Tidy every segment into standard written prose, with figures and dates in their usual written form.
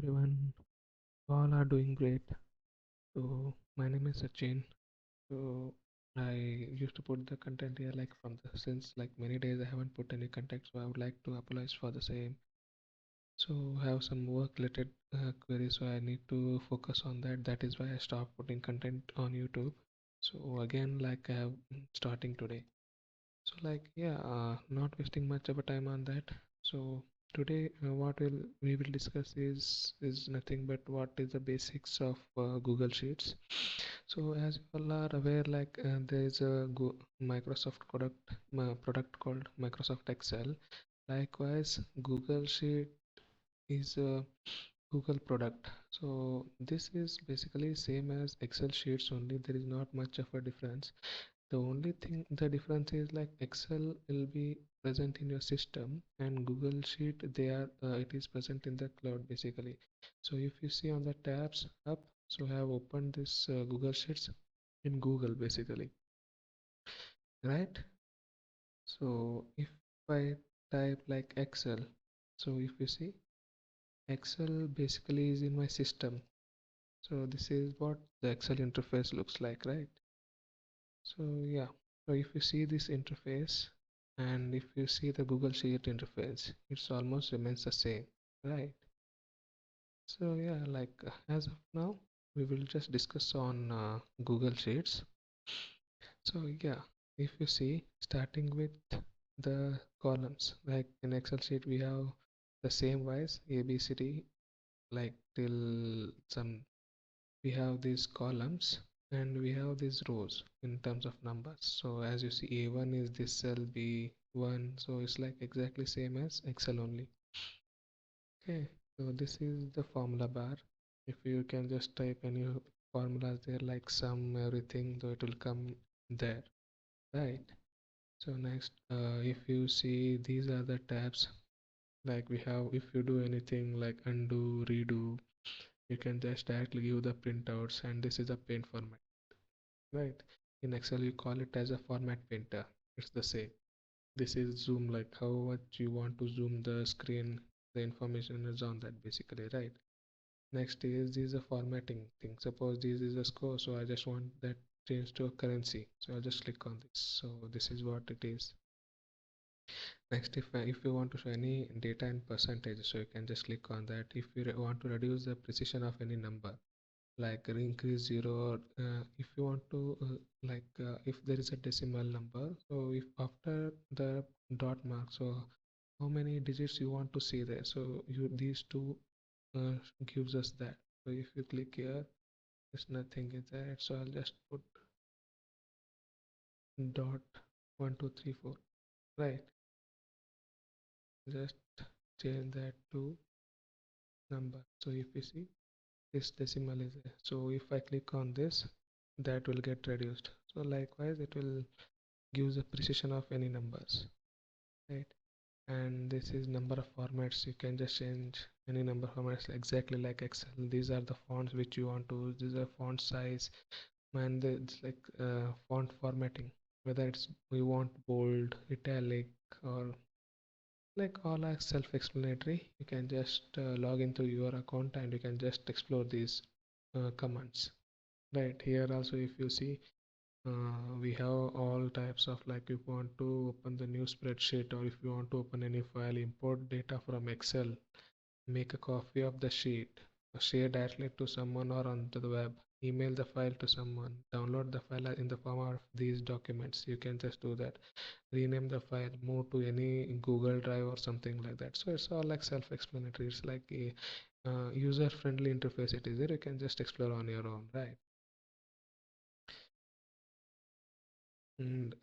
everyone. All are doing great. So my name is Sachin. So I used to put the content here like from the since like many days I haven't put any content, so I would like to apologize for the same. So I have some work related queries, so I need to focus on that. That is why I stopped putting content on YouTube. So again, like I have starting today. So not wasting much of a time on that. So today, what we will discuss is nothing but what is the basics of Google Sheets. So as you all are aware, there is a Microsoft product called Microsoft Excel. Likewise, Google Sheet is a Google product. So this is basically same as Excel sheets only. There is not much of a difference. The only thing, the difference is like Excel will be present in your system and Google Sheet it is present in the cloud basically. So if you see on the tabs up, so I have opened this Google Sheets in Google basically, right? So if I type like Excel, so if you see Excel basically is in my system. So this is what the Excel interface looks like, right? So yeah, so if you see this interface and if you see the Google Sheet interface, it's almost remains the same, right? So yeah, as of now, we will just discuss on Google Sheets. So yeah, if you see, starting with the columns, like in Excel sheet, we have the same wise A, B, C, D, like till some we have these columns and we have these rows in terms of numbers. So as you see, A1 is this cell, B1, so it's like exactly same as Excel only. Okay, so this is the formula bar. If you can just type any formulas there like sum, everything, so it will come there, right? So next, if you see, these are the tabs. Like we have, if you do anything like undo, redo, you can just directly give the printouts, and this is a paint format, right? In Excel you call it as a format painter. It's the same. This is zoom, like how much you want to zoom the screen, the information is on that basically, right? Next is this is a formatting thing. Suppose this is a score, so I just want that changed to a currency, so I'll just click on this. So this is what it is. Next, if you want to show any data in percentage, so you can just click on that. If you want to reduce the precision of any number, like increase zero, or if you want to if there is a decimal number, so if after the dot mark, so how many digits you want to see there, so you these two uh, gives us that. So if you click here, there's nothing is there, so I'll just put dot 1234, right? Just change that to number. So if you see, this decimal is there, so if I click on this, that will get reduced. So likewise it will gives the precision of any numbers, right? And this is number of formats. You can just change any number of formats exactly like Excel. These are the fonts which you want to use. These are font size, and it's like font formatting, whether it's we want bold, italic, or like all are self-explanatory. You can just log into your account and you can just explore these commands, right? Here also if you see, we have all types of, like if you want to open the new spreadsheet or if you want to open any file, import data from Excel, make a copy of the sheet, share directly to someone or onto the web, email the file to someone, download the file in the form of these documents. You can just do that. Rename the file, move to any Google Drive or something like that. So it's all like self-explanatory. It's like a user-friendly interface. It is there. You can just explore on your own, right? And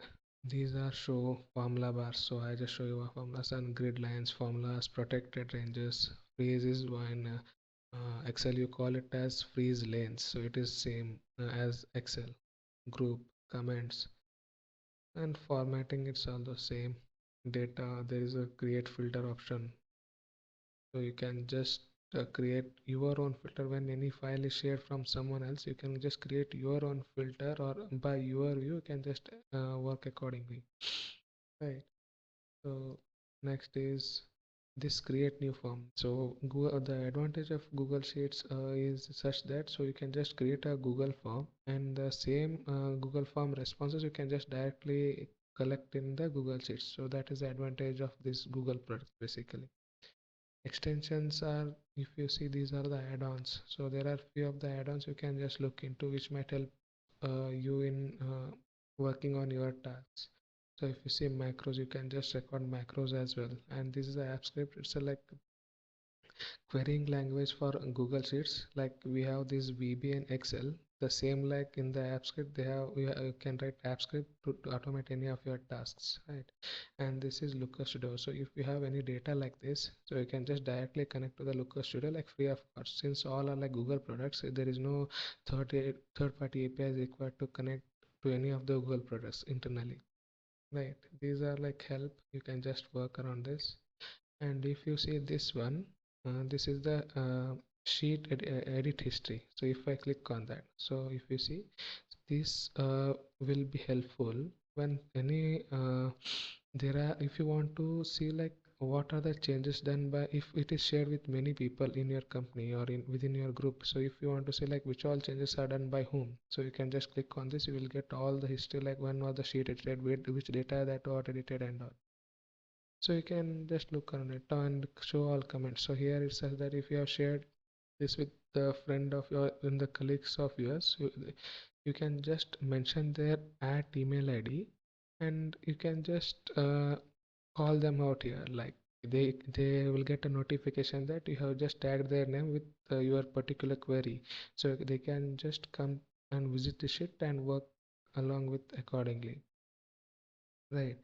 these are show formula bars. So I just show you a formulas and grid lines, formulas, protected ranges. Freeze is when Excel you call it as freeze lanes. So it is same as Excel. Group, comments, and formatting. It's all the same. Data, there is a create filter option. So you can just create your own filter when any file is shared from someone else. You can just create your own filter, or by your view you can just work accordingly, right? So next is this create new form. So Google, the advantage of Google Sheets is such that so you can just create a Google form, and the same Google form responses you can just directly collect in the Google Sheets. So that is the advantage of this Google product basically. Extensions are, if you see, these are the add-ons. So there are few of the add-ons you can just look into which might help you in working on your tasks. So if you see macros, you can just record macros as well. And this is the app script. It's a like querying language for Google Sheets. Like we have this VB and Excel. The same like in the app script, you can write app script to automate any of your tasks, right? And this is Looker Studio. So if you have any data like this, so you can just directly connect to the Looker Studio like free of cost. Since all are like Google products, there is no third party APIs required to connect to any of the Google products internally. Right, these are like help. You can just work around this. And if you see this one, this is the edit history. So if I click on that, so if you see this will be helpful when any there are, if you want to see like what are the changes done by, if it is shared with many people in your company or in within your group. So if you want to see like which all changes are done by whom, so you can just click on this. You will get all the history, like when was the sheet edited, which data that got edited and all. So you can just look on it and show all comments. So here it says that if you have shared this with the friend of your in the colleagues of yours, you can just mention their email ID, and you can just call them out here. Like they will get a notification that you have just tagged their name with your particular query, so they can just come and visit the sheet and work along with accordingly, right?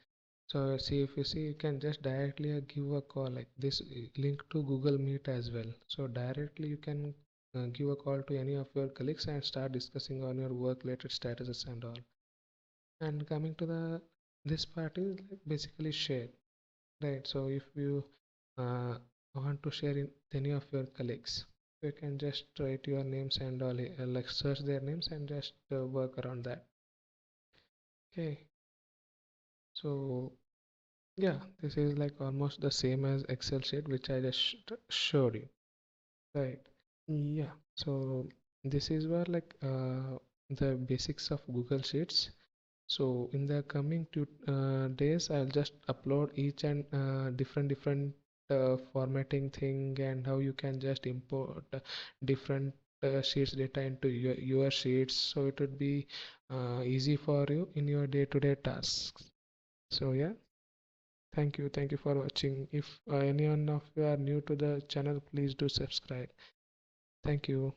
So see, if you see, you can just directly give a call like this, link to Google Meet as well. So directly you can give a call to any of your colleagues and start discussing on your work related statuses and all. And coming to the this part is like basically share, right? So if you want to share in any of your colleagues, you can just write your names and all, like search their names and just work around that. Okay, so yeah, this is like almost the same as Excel sheet which I just showed you, right? Yeah, so this is where like the basics of Google Sheets. So in the coming days, I'll just upload each and different formatting thing and how you can just import different sheets data into your sheets. So it would be easy for you in your day-to-day tasks. So yeah. Thank you for watching. If anyone of you are new to the channel, please do subscribe. Thank you.